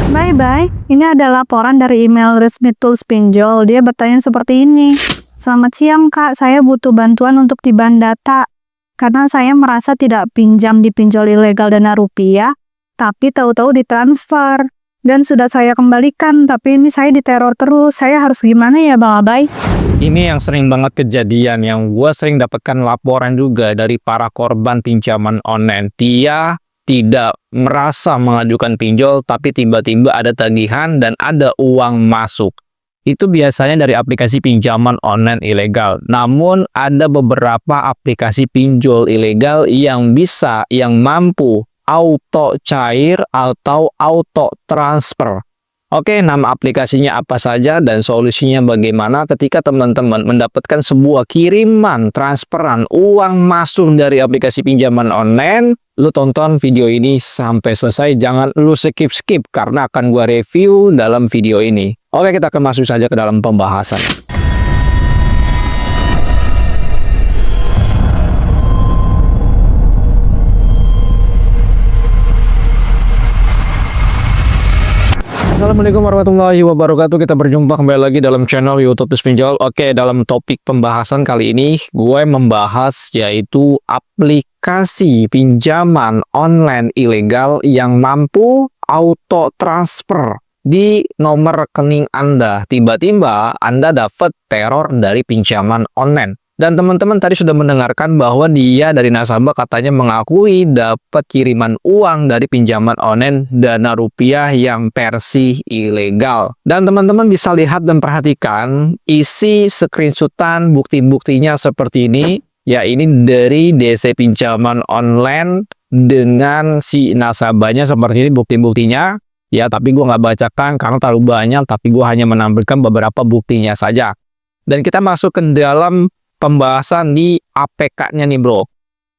Bye-bye, ini ada laporan dari email resmi Tools Pinjol. Dia bertanya seperti ini. Selamat siang Kak, saya butuh bantuan untuk tiban data. Karena saya merasa tidak pinjam di pinjol ilegal Dana Rupiah, tapi tahu-tahu ditransfer. Dan sudah saya kembalikan, tapi ini saya diteror terus. Saya harus gimana ya Bang Abai? Ini yang sering banget kejadian, yang gue sering dapatkan laporan juga dari para korban pinjaman online. Dia tidak merasa mengajukan pinjol, tapi tiba-tiba ada tagihan dan ada uang masuk. Itu biasanya dari aplikasi pinjaman online ilegal. Namun ada beberapa aplikasi pinjol ilegal yang mampu auto cair atau auto transfer. Oke, nama aplikasinya apa saja dan solusinya bagaimana ketika teman-teman mendapatkan sebuah kiriman transferan uang masuk dari aplikasi pinjaman online. Lu tonton video ini sampai selesai, jangan lu skip karena akan gua review dalam video ini. Oke, kita akan masuk saja ke dalam pembahasan. Assalamualaikum warahmatullahi wabarakatuh. Kita berjumpa kembali lagi dalam channel YouTube Pinjol. Oke, dalam topik pembahasan kali ini gue membahas yaitu aplikasi pinjaman online ilegal yang mampu auto transfer di nomor rekening Anda. Tiba-tiba Anda dapat teror dari pinjaman online. Dan teman-teman tadi sudah mendengarkan bahwa dia dari nasabah katanya mengakui dapat kiriman uang dari pinjaman online Dana Rupiah yang versi ilegal. Dan teman-teman bisa lihat dan perhatikan isi screenshotan bukti-buktinya seperti ini. Ya, ini dari DC pinjaman online dengan si nasabahnya seperti ini bukti-buktinya. Ya, tapi gue nggak bacakan karena terlalu banyak, tapi gue hanya menampilkan beberapa buktinya saja. Dan kita masuk ke dalam pembahasan di APK-nya nih bro.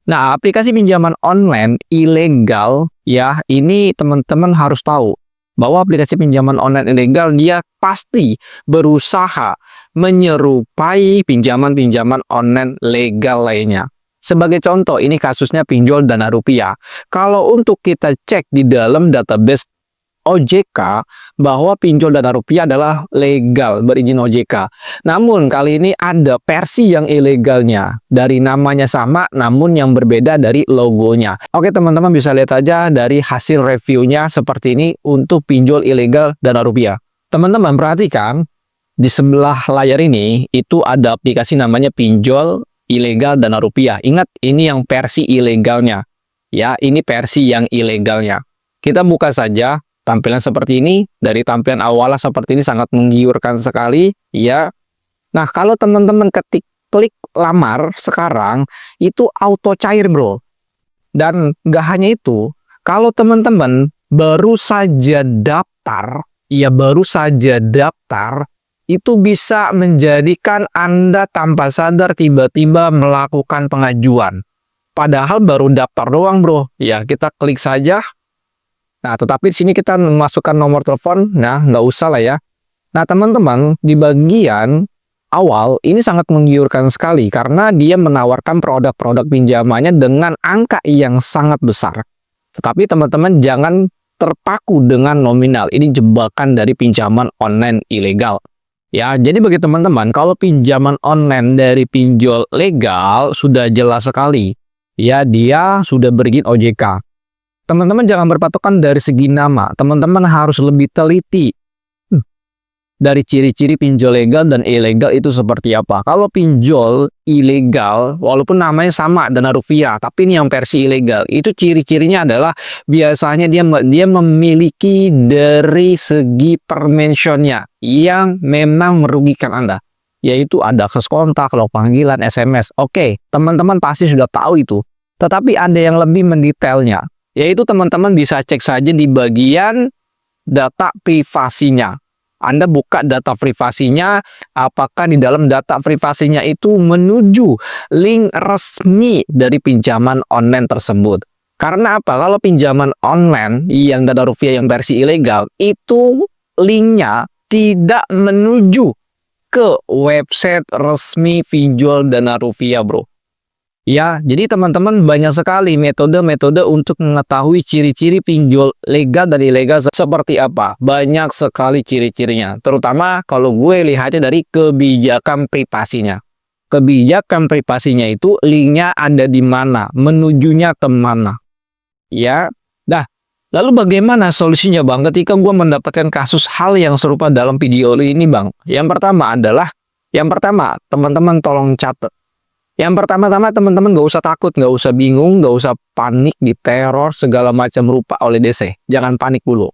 Nah, aplikasi pinjaman online ilegal ya, ini teman-teman harus tahu bahwa aplikasi pinjaman online ilegal dia pasti berusaha menyerupai pinjaman-pinjaman online legal lainnya. Sebagai contoh, ini kasusnya pinjol Dana Rupiah. Kalau untuk kita cek di dalam database OJK bahwa pinjol Dana Rupiah adalah legal berizin OJK. Namun kali ini ada versi yang ilegalnya. Dari namanya sama namun yang berbeda dari logonya. Oke teman-teman, bisa lihat aja dari hasil reviewnya seperti ini untuk pinjol ilegal Dana Rupiah. Teman-teman perhatikan di sebelah layar ini itu ada aplikasi namanya pinjol ilegal Dana Rupiah. Ingat, ini yang versi ilegalnya. Ya, ini versi yang ilegalnya. Kita buka saja. Tampilan seperti ini, dari tampilan awalnya seperti ini sangat menggiurkan sekali, ya. Nah, kalau teman-teman klik lamar sekarang, itu auto cair, bro. Dan nggak hanya itu, kalau teman-teman baru saja daftar, itu bisa menjadikan Anda tanpa sadar tiba-tiba melakukan pengajuan. Padahal baru daftar doang, bro. Ya, kita klik saja. Nah, tetapi di sini kita memasukkan nomor telepon, nah nggak usah lah ya. Nah, teman-teman, di bagian awal ini sangat menggiurkan sekali karena dia menawarkan produk-produk pinjamannya dengan angka yang sangat besar. Tetapi teman-teman jangan terpaku dengan nominal, ini jebakan dari pinjaman online ilegal. Ya, jadi bagi teman-teman, kalau pinjaman online dari pinjol legal sudah jelas sekali. Ya, dia sudah berizin OJK. Teman-teman jangan berpatokan dari segi nama. Teman-teman harus lebih teliti dari ciri-ciri pinjol legal dan ilegal itu seperti apa. Kalau pinjol ilegal, walaupun namanya sama Dana Rupiah, tapi ini yang versi ilegal. Itu ciri-cirinya adalah biasanya dia memiliki dari segi permentionnya yang memang merugikan Anda. Yaitu ada akses kontak, log panggilan, SMS. Oke, teman-teman pasti sudah tahu itu. Tetapi ada yang lebih mendetailnya. Yaitu teman-teman bisa cek saja di bagian data privasinya. Anda buka data privasinya, apakah di dalam data privasinya itu menuju link resmi dari pinjaman online tersebut. Karena apa? Kalau pinjaman online yang Dana Rupiah yang versi ilegal, itu linknya tidak menuju ke website resmi pinjol Dana Rupiah, bro. Ya, jadi teman-teman banyak sekali metode-metode untuk mengetahui ciri-ciri pinjol legal dan ilegal seperti apa. Banyak sekali ciri-cirinya. Terutama kalau gue lihatnya dari kebijakan privasinya. Kebijakan privasinya itu linknya ada di mana, menujunya kemana. Ya, nah, lalu bagaimana solusinya Bang ketika gue mendapatkan kasus hal yang serupa dalam video ini Bang? Yang pertama, teman-teman tolong catat. Yang pertama-tama teman-teman gak usah takut, gak usah bingung, gak usah panik diteror segala macam rupa oleh DC. Jangan panik dulu.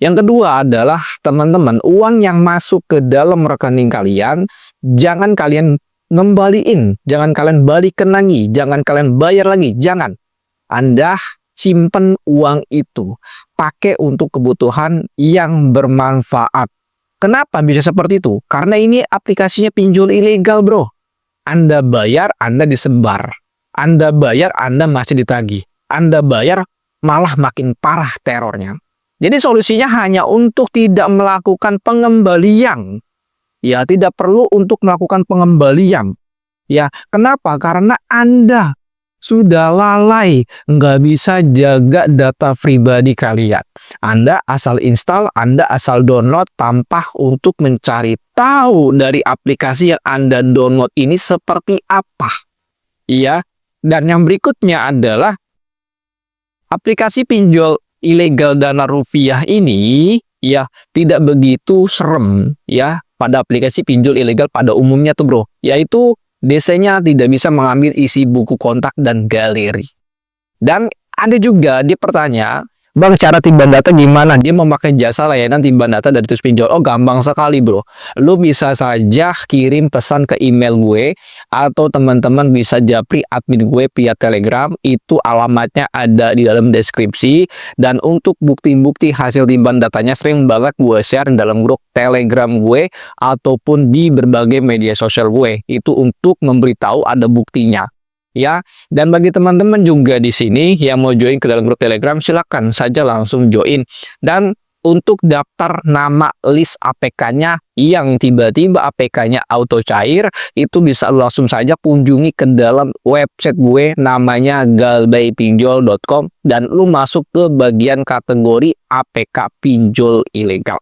Yang kedua adalah teman-teman, uang yang masuk ke dalam rekening kalian, jangan kalian ngembaliin, jangan kalian balikan lagi, jangan kalian bayar lagi, jangan. Anda simpen uang itu, pakai untuk kebutuhan yang bermanfaat. Kenapa bisa seperti itu? Karena ini aplikasinya pinjol ilegal bro. Anda bayar, Anda disebar. Anda bayar, Anda masih ditagih. Anda bayar, malah makin parah terornya. Jadi solusinya hanya untuk tidak melakukan pengembalian. Ya, tidak perlu untuk melakukan pengembalian. Ya, kenapa? Karena Anda sudah lalai, nggak bisa jaga data pribadi kalian. Anda asal install, Anda asal download tanpa untuk mencari tahu dari aplikasi yang Anda download ini seperti apa. Iya, dan yang berikutnya adalah aplikasi pinjol ilegal dana rupiah ini ya tidak begitu serem ya pada aplikasi pinjol ilegal pada umumnya tuh bro, yaitu DC-nya tidak bisa mengambil isi buku kontak dan galeri. Dan ada juga dia bertanya, Bang, cara timban data gimana? Dia memakai jasa layanan timban data dari Tutus Pinjol. Oh, gampang sekali, bro. Lu bisa saja kirim pesan ke email gue, atau teman-teman bisa japri admin gue via Telegram. Itu alamatnya ada di dalam deskripsi. Dan untuk bukti-bukti hasil timban datanya sering banget gue share dalam grup Telegram gue, ataupun di berbagai media sosial gue. Itu untuk memberitahu ada buktinya. Ya, dan bagi teman-teman juga di sini yang mau join ke dalam grup Telegram, silakan saja langsung join. Dan untuk daftar nama list APK-nya yang tiba-tiba APK-nya auto cair, itu bisa langsung saja kunjungi ke dalam website gue namanya galbaipinjol.com dan lu masuk ke bagian kategori APK pinjol ilegal.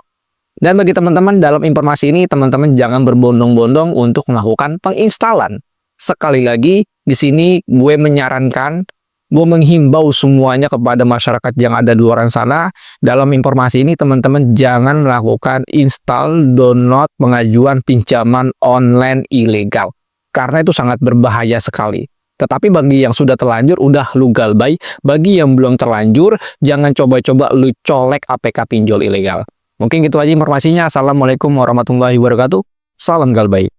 Dan bagi teman-teman dalam informasi ini, teman-teman jangan berbondong-bondong untuk melakukan penginstalan. Sekali lagi, di sini gue menyarankan, gue menghimbau semuanya kepada masyarakat yang ada di luar sana. Dalam informasi ini, teman-teman jangan melakukan install, download, pengajuan pinjaman online ilegal. Karena itu sangat berbahaya sekali. Tetapi bagi yang sudah terlanjur, udah lu galbay. Bagi yang belum terlanjur, jangan coba-coba lu colek APK pinjol ilegal. Mungkin gitu aja informasinya. Assalamualaikum warahmatullahi wabarakatuh. Salam galbay.